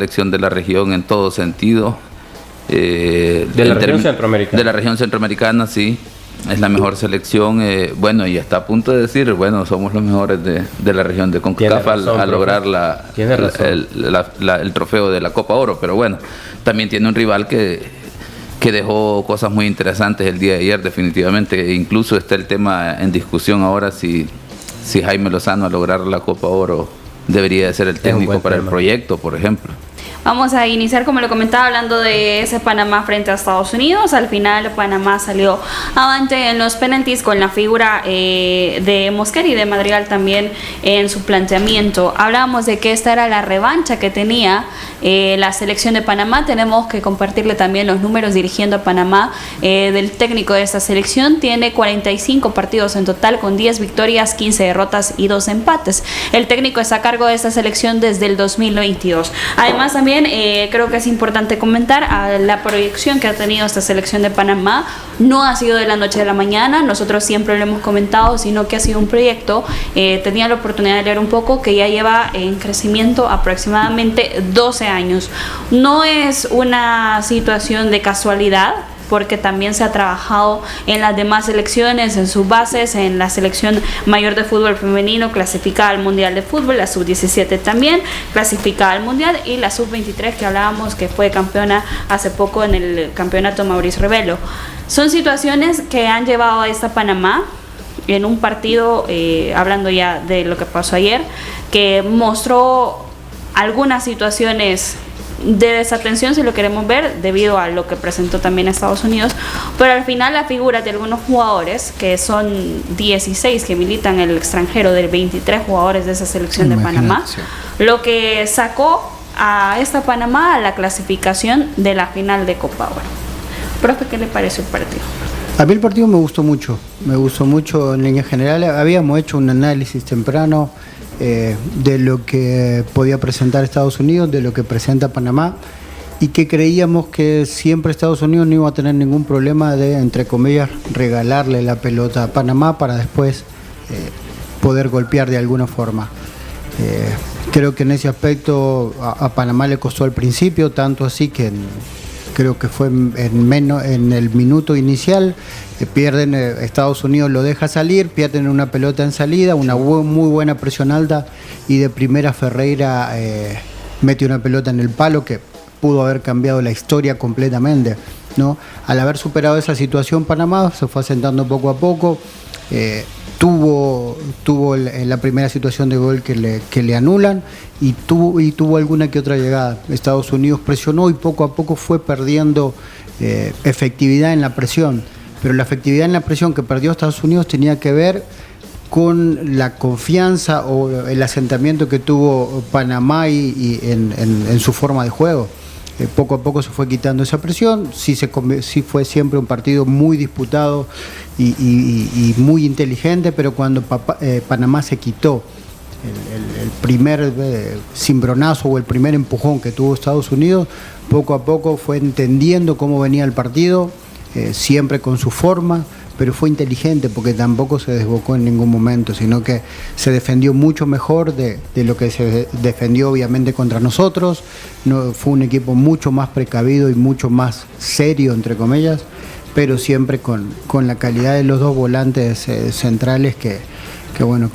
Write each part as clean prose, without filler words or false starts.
selección de la región en todo sentido. De la región centroamericana. De la región centroamericana, sí. Es la mejor selección. Bueno, y está a punto de decir, bueno, somos los mejores de la región de CONCACAF a lograr el trofeo de la Copa Oro. Pero bueno, también tiene un rival que dejó cosas muy interesantes el día de ayer, definitivamente. Incluso está el tema en discusión ahora si Jaime Lozano a lograr la Copa Oro debería de ser el técnico para el proyecto, por ejemplo. Vamos a iniciar, como lo comentaba, hablando de ese Panamá frente a Estados Unidos. Al final Panamá salió avante en los penaltis con la figura de Mosquera y de Madrigal también en su planteamiento. Hablábamos de que esta era la revancha que tenía la selección de Panamá. Tenemos que compartirle también los números dirigiendo a Panamá del técnico de esta selección. Tiene 45 partidos en total con 10 victorias, 15 derrotas y 2 empates. El técnico está a cargo de esta selección desde el 2022. Además también creo que es importante comentar la proyección que ha tenido esta selección de Panamá. No ha sido de la noche a la mañana, nosotros siempre lo hemos comentado, sino que ha sido un proyecto. Tenía la oportunidad de leer un poco, que ya lleva en crecimiento aproximadamente 12 años. No es una situación de casualidad, porque también se ha trabajado en las demás selecciones, en sus bases, en la selección mayor de fútbol femenino clasificada al Mundial de Fútbol, la sub-17 también clasificada al Mundial, y la sub-23 que hablábamos que fue campeona hace poco en el campeonato Mauricio Revelo. Son situaciones que han llevado a esta Panamá en un partido, hablando ya de lo que pasó ayer, que mostró algunas situaciones de desatención, si lo queremos ver, debido a lo que presentó también Estados Unidos, pero al final la figura de algunos jugadores, que son 16 que militan en el extranjero, de 23 jugadores de esa selección de Panamá, lo que sacó a esta Panamá a la clasificación de la final de Copa Oro. Profe, ¿qué le pareció el partido? A mí el partido me gustó mucho en línea general. Habíamos hecho un análisis temprano de lo que podía presentar Estados Unidos, de lo que presenta Panamá, y que creíamos que siempre Estados Unidos no iba a tener ningún problema de, entre comillas, regalarle la pelota a Panamá para después poder golpear de alguna forma. Creo que en ese aspecto a Panamá le costó al principio, tanto así que creo que fue en el minuto inicial, pierden, Estados Unidos lo deja salir, pierden una pelota en salida, una muy buena presión alta, y de primera Ferreira mete una pelota en el palo que pudo haber cambiado la historia completamente, ¿no? Al haber superado esa situación, Panamá se fue asentando poco a poco. Tuvo la primera situación de gol que le anulan, y tuvo alguna que otra llegada. Estados Unidos presionó y poco a poco fue perdiendo efectividad en la presión, pero la efectividad en la presión que perdió Estados Unidos tenía que ver con la confianza o el asentamiento que tuvo Panamá y en su forma de juego. Poco a poco se fue quitando esa presión. Sí fue siempre un partido muy disputado y muy inteligente, pero cuando Panamá se quitó el primer cimbronazo o el primer empujón que tuvo Estados Unidos, poco a poco fue entendiendo cómo venía el partido, siempre con su forma, pero fue inteligente porque tampoco se desbocó en ningún momento, sino que se defendió mucho mejor de lo que se defendió obviamente contra nosotros. No, fue un equipo mucho más precavido y mucho más serio, entre comillas, pero siempre con la calidad de los dos volantes centrales que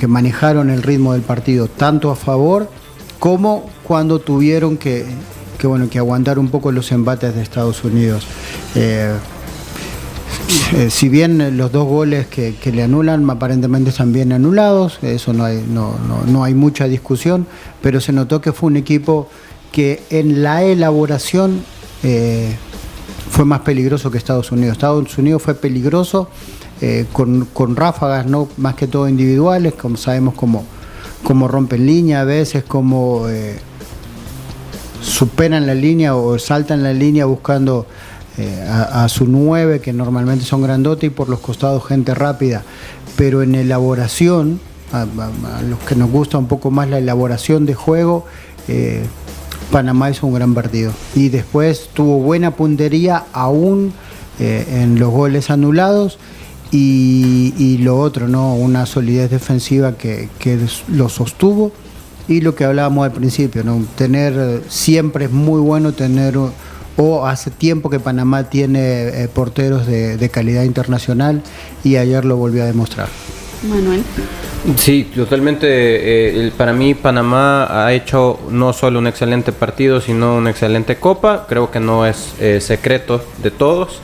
manejaron el ritmo del partido, tanto a favor como cuando tuvieron que aguantar un poco los embates de Estados Unidos. Si bien los dos goles que le anulan aparentemente están bien anulados, eso no hay mucha discusión, pero se notó que fue un equipo que en la elaboración fue más peligroso que Estados Unidos. Estados Unidos fue peligroso con ráfagas, no más que todo individuales, como sabemos cómo rompen línea a veces, cómo superan la línea o saltan la línea buscando a su 9, que normalmente son grandotes, y por los costados gente rápida, pero en elaboración, a los que nos gusta un poco más la elaboración de juego, Panamá hizo un gran partido, y después tuvo buena puntería aún en los goles anulados, y lo otro, ¿no? Una solidez defensiva que lo sostuvo, y lo que hablábamos al principio, ¿no? Siempre es muy bueno tener, o hace tiempo que Panamá tiene porteros de calidad internacional, y ayer lo volvió a demostrar. Manuel. Sí, totalmente. Para mí Panamá ha hecho no solo un excelente partido, sino una excelente copa. Creo que no es secreto de todos.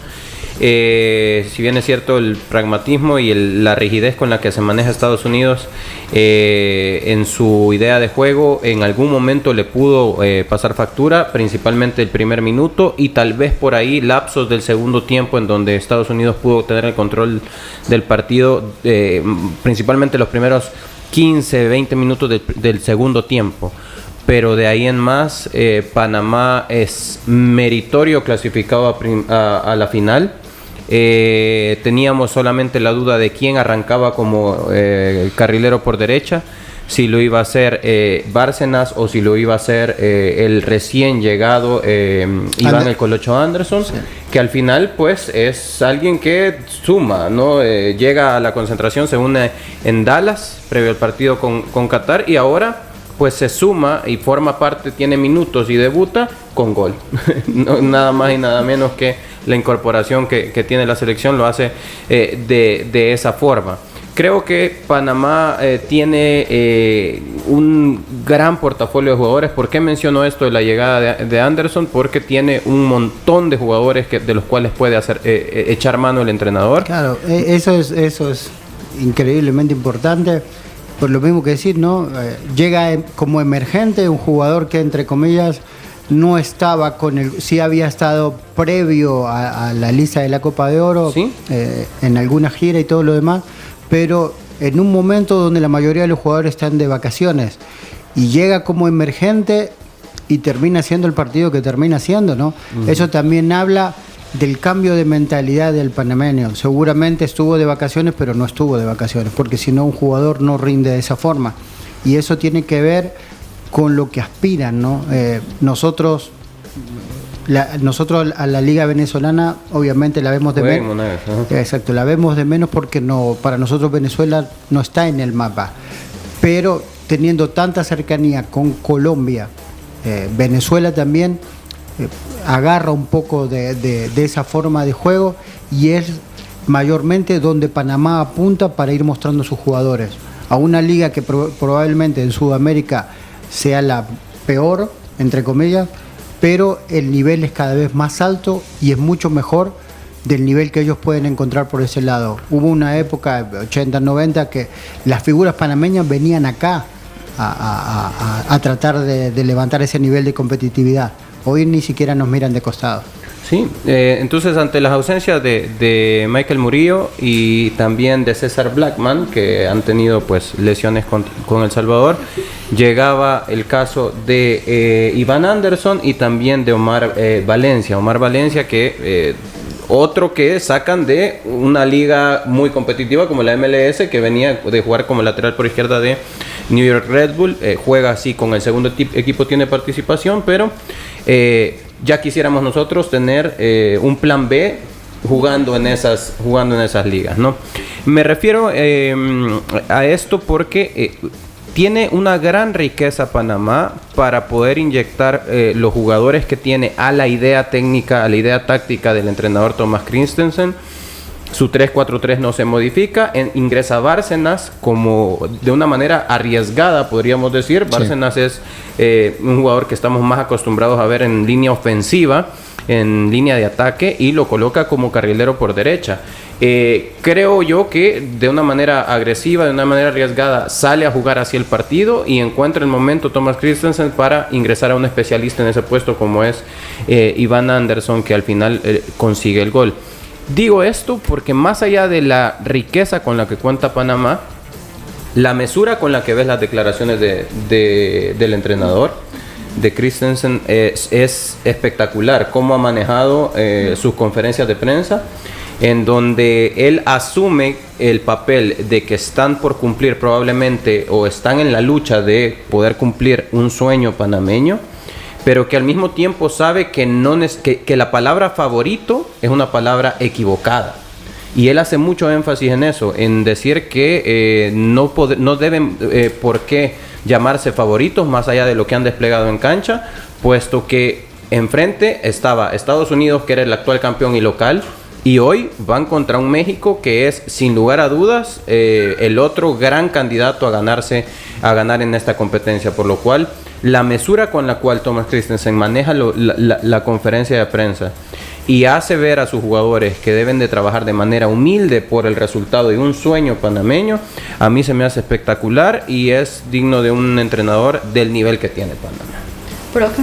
Si bien es cierto el pragmatismo y la rigidez con la que se maneja Estados Unidos en su idea de juego, en algún momento le pudo pasar factura, principalmente el primer minuto y tal vez por ahí lapsos del segundo tiempo en donde Estados Unidos pudo tener el control del partido, principalmente los primeros 15, 20 minutos del segundo tiempo. Pero de ahí en más, Panamá es meritorio clasificado a la final. Teníamos solamente la duda de quién arrancaba como carrilero por derecha, si lo iba a hacer Bárcenas o si lo iba a hacer el recién llegado Iván el Colocho Anderson, sí, que al final pues es alguien que suma, ¿no? Llega a la concentración, se une en Dallas previo al partido con Qatar, y ahora pues se suma y forma parte, tiene minutos y debuta con gol. No, nada más y nada menos que la incorporación que tiene la selección lo hace de esa forma. Creo que Panamá tiene un gran portafolio de jugadores. ¿Por qué menciono esto de la llegada de Anderson? Porque tiene un montón de jugadores de los cuales puede echar mano el entrenador. Claro, eso es increíblemente importante. Por lo mismo que decir, ¿no? Llega como emergente un jugador que, entre comillas, no estaba sí había estado previo a la lista de la Copa de Oro, ¿sí? En alguna gira y todo lo demás, pero en un momento donde la mayoría de los jugadores están de vacaciones, y llega como emergente y termina siendo el partido que termina siendo, ¿no? Uh-huh. Eso también habla del cambio de mentalidad del panameño. Seguramente estuvo de vacaciones, pero no estuvo de vacaciones, porque si no, un jugador no rinde de esa forma, y eso tiene que ver con lo que aspiran, ¿no? Nosotros a la Liga Venezolana obviamente la vemos de menos. Exacto, la vemos de menos porque para nosotros Venezuela no está en el mapa, pero teniendo tanta cercanía con Colombia, Venezuela también agarra un poco de esa forma de juego, y es mayormente donde Panamá apunta para ir mostrando sus jugadores a una liga que probablemente en Sudamérica sea la peor, entre comillas, pero el nivel es cada vez más alto y es mucho mejor del nivel que ellos pueden encontrar por ese lado. Hubo una época, 80, 90, que las figuras panameñas venían acá a tratar de levantar ese nivel de competitividad. Hoy ni siquiera nos miran de costado. Sí, entonces ante las ausencias de Michael Murillo y también de César Blackman, que han tenido pues lesiones con El Salvador, llegaba el caso de Iván Anderson y también de Omar Valencia. Omar Valencia, que otro que sacan de una liga muy competitiva como la MLS, que venía de jugar como lateral por izquierda de New York Red Bull, juega así con el segundo equipo, tiene participación, pero ya quisiéramos nosotros tener un plan B jugando en esas ligas, ¿no? Me refiero a esto porque tiene una gran riqueza Panamá para poder inyectar los jugadores que tiene a la idea técnica, a la idea táctica del entrenador Thomas Christensen. Su 3-4-3 no se modifica, ingresa Bárcenas como de una manera arriesgada, podríamos decir. Sí. Bárcenas es un jugador que estamos más acostumbrados a ver en línea ofensiva, en línea de ataque, y lo coloca como carrilero por derecha. Creo yo que de una manera agresiva, de una manera arriesgada, sale a jugar hacia el partido y encuentra el momento Thomas Christensen para ingresar a un especialista en ese puesto como es Iván Anderson, que al final consigue el gol. Digo esto porque más allá de la riqueza con la que cuenta Panamá, la mesura con la que ves las declaraciones del entrenador, de Christensen, es espectacular. Cómo ha manejado sus conferencias de prensa, en donde él asume el papel de que están por cumplir probablemente, o están en la lucha de poder cumplir un sueño panameño, pero que al mismo tiempo sabe que la palabra favorito es una palabra equivocada. Y él hace mucho énfasis en eso, en decir que no deben por qué llamarse favoritos más allá de lo que han desplegado en cancha, puesto que enfrente estaba Estados Unidos, que era el actual campeón y local, y hoy van contra un México que es, sin lugar a dudas, el otro gran candidato a ganar en esta competencia, por lo cual la mesura con la cual Thomas Christensen maneja la conferencia de prensa y hace ver a sus jugadores que deben de trabajar de manera humilde por el resultado de un sueño panameño, a mí se me hace espectacular y es digno de un entrenador del nivel que tiene Panamá. Profe.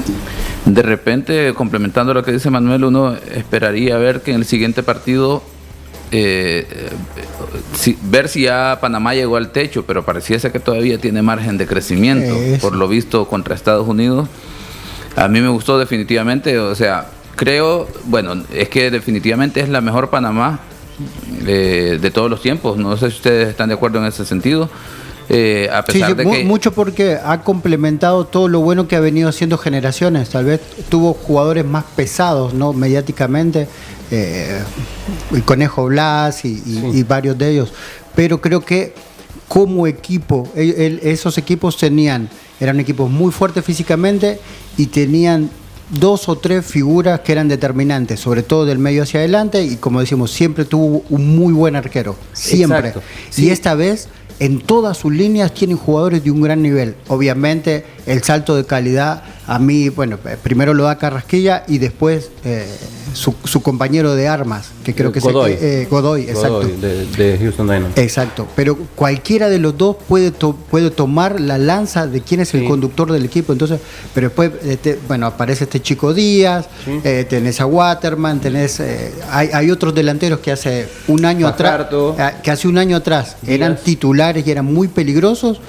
De repente, complementando lo que dice Manuel, uno esperaría ver que en el siguiente partido ver si ya Panamá llegó al techo, pero pareciese que todavía tiene margen de crecimiento, por lo visto contra Estados Unidos. A mí me gustó definitivamente, o sea, creo, bueno, es que definitivamente es la mejor Panamá de todos los tiempos. No sé si ustedes están de acuerdo en ese sentido. A pesar de que mucho, porque ha complementado todo lo bueno que ha venido haciendo generaciones. Tal vez tuvo jugadores más pesados, ¿no? Mediáticamente, el Conejo Blas y varios de ellos, pero creo que como equipo, esos equipos eran equipos muy fuertes físicamente y tenían 2 o 3 figuras que eran determinantes, sobre todo del medio hacia adelante, y como decimos, siempre tuvo un muy buen arquero, siempre. Exacto. Sí. Y esta vez en todas sus líneas tienen jugadores de un gran nivel. Obviamente el salto de calidad a mí, bueno, primero lo da Carrasquilla y después su compañero de armas, que creo que Godoy. es Godoy, exacto. De Houston Dynamo. Exacto, pero cualquiera de los dos puede tomar la lanza de quién es el conductor del equipo. Entonces, pero después, aparece este Chico Díaz, tenés a Waterman, hay otros delanteros que hace un año atrás eran titulares y eran muy peligrosos,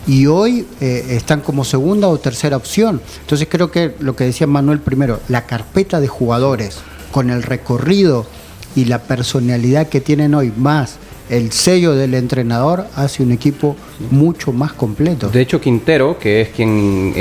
y hoy están como segunda o tercera opción. Entonces creo que lo que decía Manuel primero, la carpeta de jugadores con el recorrido y la personalidad que tienen hoy, más el sello del entrenador, hace un equipo mucho más completo. De hecho, Quintero, que es quien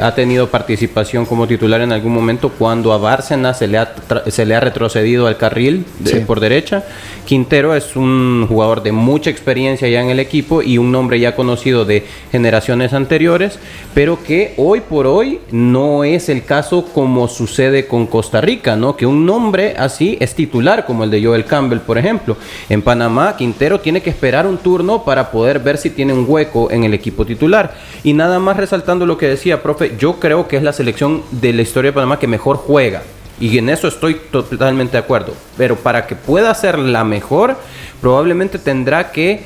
ha tenido participación como titular en algún momento cuando a Bárcena se le ha retrocedido al carril por derecha, Quintero es un jugador de mucha experiencia ya en el equipo y un nombre ya conocido de generaciones anteriores, pero que hoy por hoy no es el caso como sucede con Costa Rica, ¿no? Que un nombre así es titular, como el de Joel Campbell, por ejemplo. En Panamá, Quintero tiene que esperar un turno para poder ver si tiene un hueco en el equipo titular. Y nada más resaltando lo que decía, profe, yo creo que es la selección de la historia de Panamá que mejor juega. Y en eso estoy totalmente de acuerdo. Pero para que pueda ser la mejor, probablemente tendrá que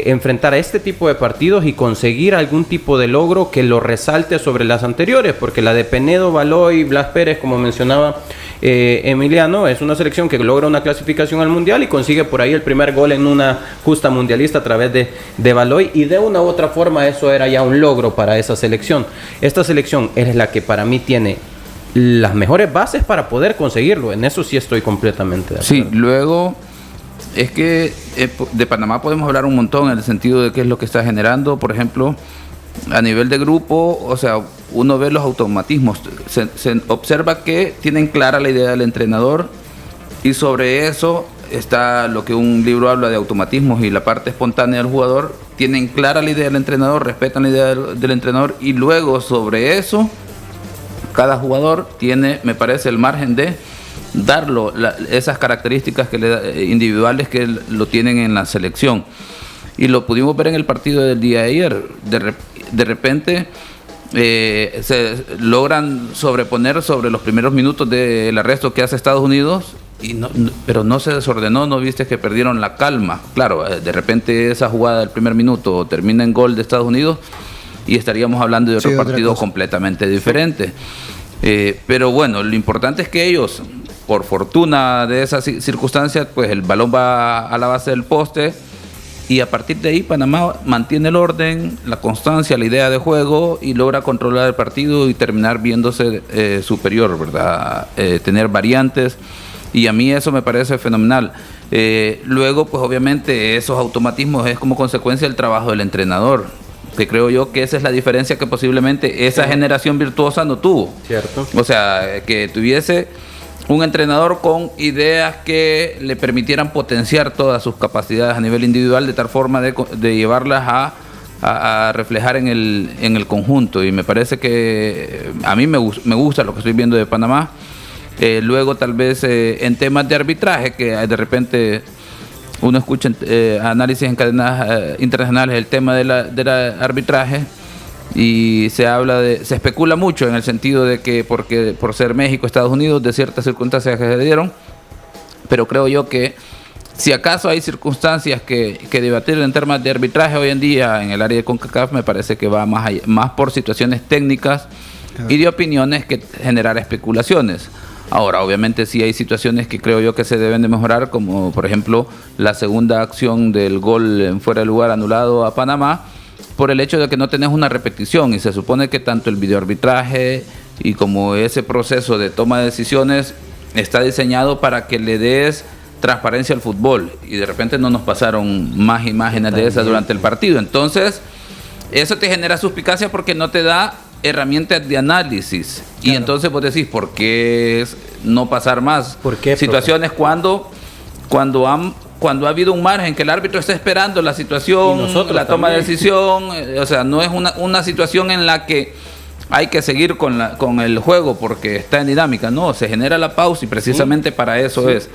enfrentar a este tipo de partidos y conseguir algún tipo de logro que lo resalte sobre las anteriores, porque la de Penedo, Baloy, Blas Pérez, como mencionaba Emiliano, es una selección que logra una clasificación al Mundial y consigue por ahí el primer gol en una justa mundialista a través de Baloy, y de una u otra forma eso era ya un logro para esa selección. Esta selección es la que para mí tiene las mejores bases para poder conseguirlo. En eso sí estoy completamente de acuerdo. Sí, luego es que de Panamá podemos hablar un montón en el sentido de qué es lo que está generando. Por ejemplo, a nivel de grupo, o sea, uno ve los automatismos, se observa que tienen clara la idea del entrenador, y sobre eso está lo que un libro habla de automatismos y la parte espontánea del jugador. Tienen clara la idea del entrenador, respetan la idea del entrenador, y luego sobre eso cada jugador tiene, me parece, el margen de darlo, esas características individuales que lo tienen en la selección. Y lo pudimos ver en el partido del día de ayer. De repente se logran sobreponer sobre los primeros minutos del arresto que hace Estados Unidos, pero no se desordenó, no viste que perdieron la calma. Claro, de repente esa jugada del primer minuto termina en gol de Estados Unidos y estaríamos hablando de otro partido completamente diferente. Pero bueno, lo importante es que ellos, por fortuna de esas circunstancias, pues el balón va a la base del poste, y a partir de ahí Panamá mantiene el orden, la constancia, la idea de juego, y logra controlar el partido y terminar viéndose superior, ¿verdad? Tener variantes, y a mí eso me parece fenomenal. Luego, pues obviamente esos automatismos es como consecuencia del trabajo del entrenador, que creo yo que esa es la diferencia que posiblemente esa generación virtuosa no tuvo. Cierto. O sea, que tuviese un entrenador con ideas que le permitieran potenciar todas sus capacidades a nivel individual, de tal forma de llevarlas a a reflejar en el conjunto, y me parece que a mí me gusta lo que estoy viendo de Panamá. Luego tal vez en temas de arbitraje, que de repente uno escucha análisis en cadenas internacionales, el tema del arbitraje, y se especula mucho en el sentido de que por ser México, Estados Unidos, de ciertas circunstancias que se dieron, pero creo yo que si acaso hay circunstancias que debatir en temas de arbitraje hoy en día en el área de CONCACAF, me parece que va más por situaciones técnicas y de opiniones que generar especulaciones. Ahora, obviamente sí hay situaciones que creo yo que se deben de mejorar, como por ejemplo la segunda acción del gol en fuera de lugar anulado a Panamá, por el hecho de que no tenés una repetición, y se supone que tanto el videoarbitraje y como ese proceso de toma de decisiones está diseñado para que le des transparencia al fútbol, y de repente no nos pasaron más imágenes de esas durante el partido. Entonces eso te genera suspicacia porque no te da herramientas de análisis. Claro. Y entonces vos decís, ¿por qué no pasar más? ¿Por qué, situaciones cuando ha habido un margen que el árbitro está esperando la situación, la toma de decisión? O sea, no es una situación en la que hay que seguir con el juego porque está en dinámica. No, se genera la pausa y precisamente para eso es.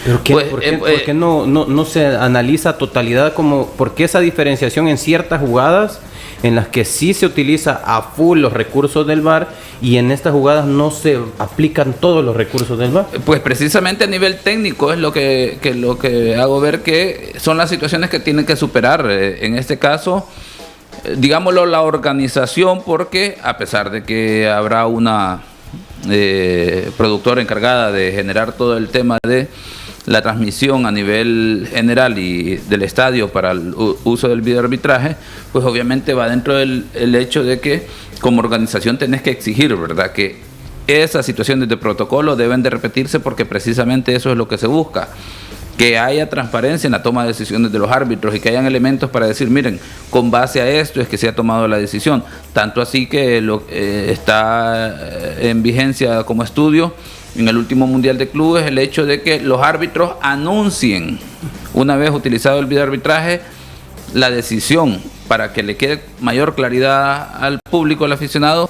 ¿Pero por qué no se analiza a totalidad? ¿Por qué esa diferenciación en ciertas jugadas en las que sí se utiliza a full los recursos del VAR y en estas jugadas no se aplican todos los recursos del VAR? Pues precisamente a nivel técnico es lo que hago ver que son las situaciones que tienen que superar. En este caso, digámoslo, la organización, porque a pesar de que habrá una productora encargada de generar todo el tema de la transmisión a nivel general y del estadio para el uso del videoarbitraje, pues obviamente va dentro del hecho de que como organización tenés que exigir, ¿verdad?, que esas situaciones de protocolo deben de repetirse, porque precisamente eso es lo que se busca, que haya transparencia en la toma de decisiones de los árbitros y que hayan elementos para decir, miren, con base a esto es que se ha tomado la decisión. Tanto así que está en vigencia como estudio en el último Mundial de Clubes el hecho de que los árbitros anuncien, una vez utilizado el videoarbitraje, la decisión, para que le quede mayor claridad al público, al aficionado,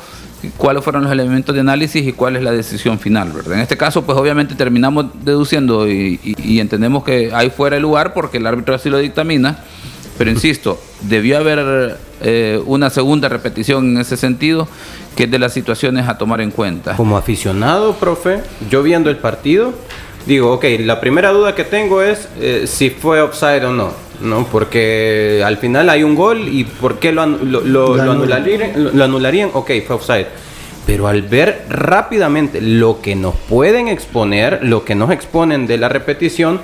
cuáles fueron los elementos de análisis y cuál es la decisión final, ¿verdad? En este caso, pues obviamente terminamos deduciendo y entendemos que hay fuera de lugar porque el árbitro así lo dictamina, pero insisto, debió haber una segunda repetición en ese sentido, que es de las situaciones a tomar en cuenta. Como aficionado, profe, yo viendo el partido, digo, ok, la primera duda que tengo es si fue offside o no, porque al final hay un gol y ¿por qué lo anularían? Ok, fue offside. Pero al ver rápidamente lo que nos pueden exponer, lo que nos exponen de la repetición,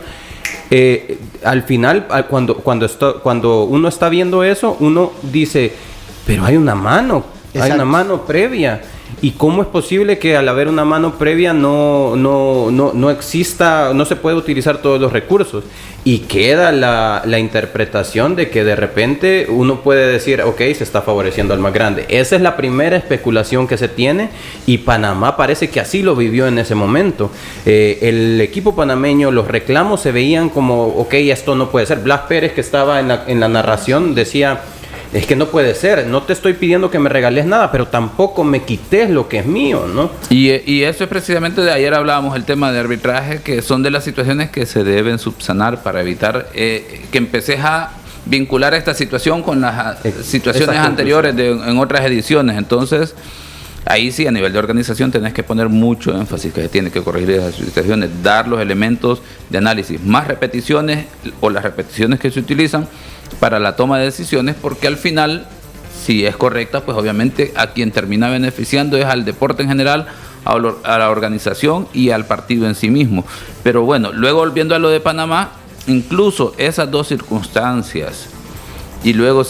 al final, cuando uno está viendo eso, uno dice, pero hay una mano. Exacto. Hay una mano previa. ¿Y cómo es posible que al haber una mano previa no exista, no se puede utilizar todos los recursos? Y queda la interpretación de que de repente uno puede decir, ok, se está favoreciendo al más grande. Esa es la primera especulación que se tiene, y Panamá parece que así lo vivió en ese momento. El equipo panameño, los reclamos se veían como, ok, esto no puede ser. Blas Pérez, que estaba en la narración, decía, es que no puede ser, no te estoy pidiendo que me regales nada, pero tampoco me quites lo que es mío, ¿no? Y eso es precisamente, de ayer hablábamos el tema de arbitraje, que son de las situaciones que se deben subsanar para evitar que empeces a vincular esta situación con las situaciones anteriores en otras ediciones. Entonces, ahí sí, a nivel de organización tenés que poner mucho énfasis, que tiene que corregir esas situaciones, dar los elementos de análisis, más repeticiones o las repeticiones que se utilizan para la toma de decisiones, porque al final, si es correcta, pues obviamente a quien termina beneficiando es al deporte en general, a la organización y al partido en sí mismo. Pero bueno, luego volviendo a lo de Panamá, incluso esas dos circunstancias, y luego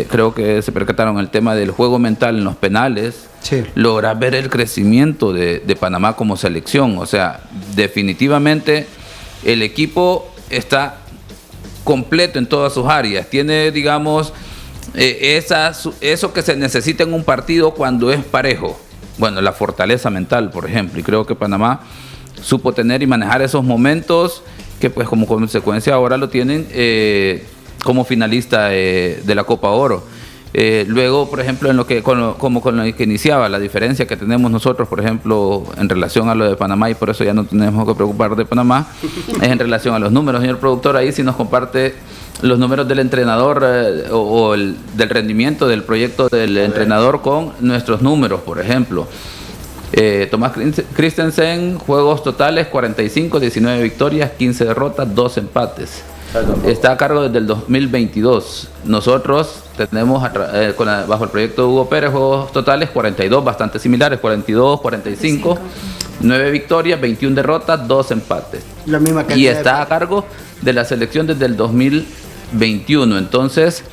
creo que se percataron el tema del juego mental en los penales, sí, lograr ver el crecimiento de Panamá como selección. O sea, definitivamente el equipo está completo en todas sus áreas. Tiene, digamos, eso que se necesita en un partido cuando es parejo. Bueno, la fortaleza mental, por ejemplo. Y creo que Panamá supo tener y manejar esos momentos que, pues, como consecuencia ahora lo tienen como finalista de la Copa Oro. Luego, por ejemplo, como con lo que iniciaba, la diferencia que tenemos nosotros, por ejemplo, en relación a lo de Panamá, y por eso ya no tenemos que preocupar de Panamá, es en relación a los números. Señor productor, ahí sí nos comparte los números del entrenador del rendimiento del proyecto del entrenador con nuestros números, por ejemplo. Tomás Christensen, juegos totales 45, 19 victorias, 15 derrotas, 2 empates. Está a cargo desde el 2022. Nosotros tenemos, bajo el proyecto de Hugo Pérez, juegos totales 42, bastante similares, 42, 45, 9 victorias, 21 derrotas, 2 empates. La misma cantidad. Y está a cargo de la selección desde el 2021. Entonces,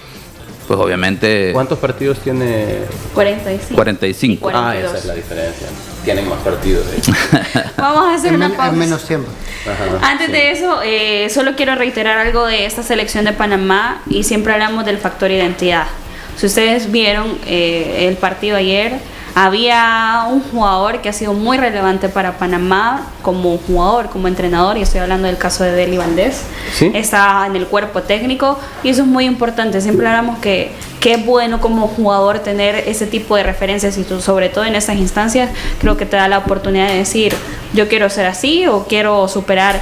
pues obviamente... ¿Cuántos partidos tiene? 45. 45. Ah, esa es la diferencia. Tienen más partidos. Vamos a hacer una pausa. En menos tiempo. Ajá, Antes de eso, solo quiero reiterar algo de esta selección de Panamá y siempre hablamos del factor identidad. Si ustedes vieron el partido ayer, había un jugador que ha sido muy relevante para Panamá como jugador, como entrenador, y estoy hablando del caso de Deli Valdés. ¿Sí? Está en el cuerpo técnico y eso es muy importante. Siempre hablamos que es bueno como jugador tener ese tipo de referencias y sobre todo en estas instancias creo que te da la oportunidad de decir yo quiero ser así o quiero superar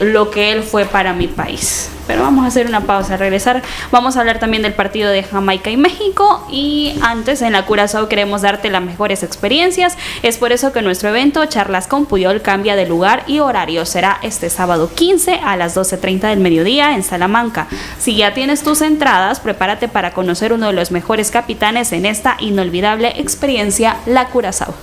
lo que él fue para mi país. Pero vamos a hacer una pausa, regresar. Vamos a hablar también del partido de Jamaica y México. Y antes, en la Curazao queremos darte las mejores experiencias. Es por eso que nuestro evento Charlas con Puyol cambia de lugar y horario. Será este sábado 15 a las 12:30 del mediodía en Salamanca. Si ya tienes tus entradas, prepárate para conocer uno de los mejores capitanes en esta inolvidable experiencia, la Curazao.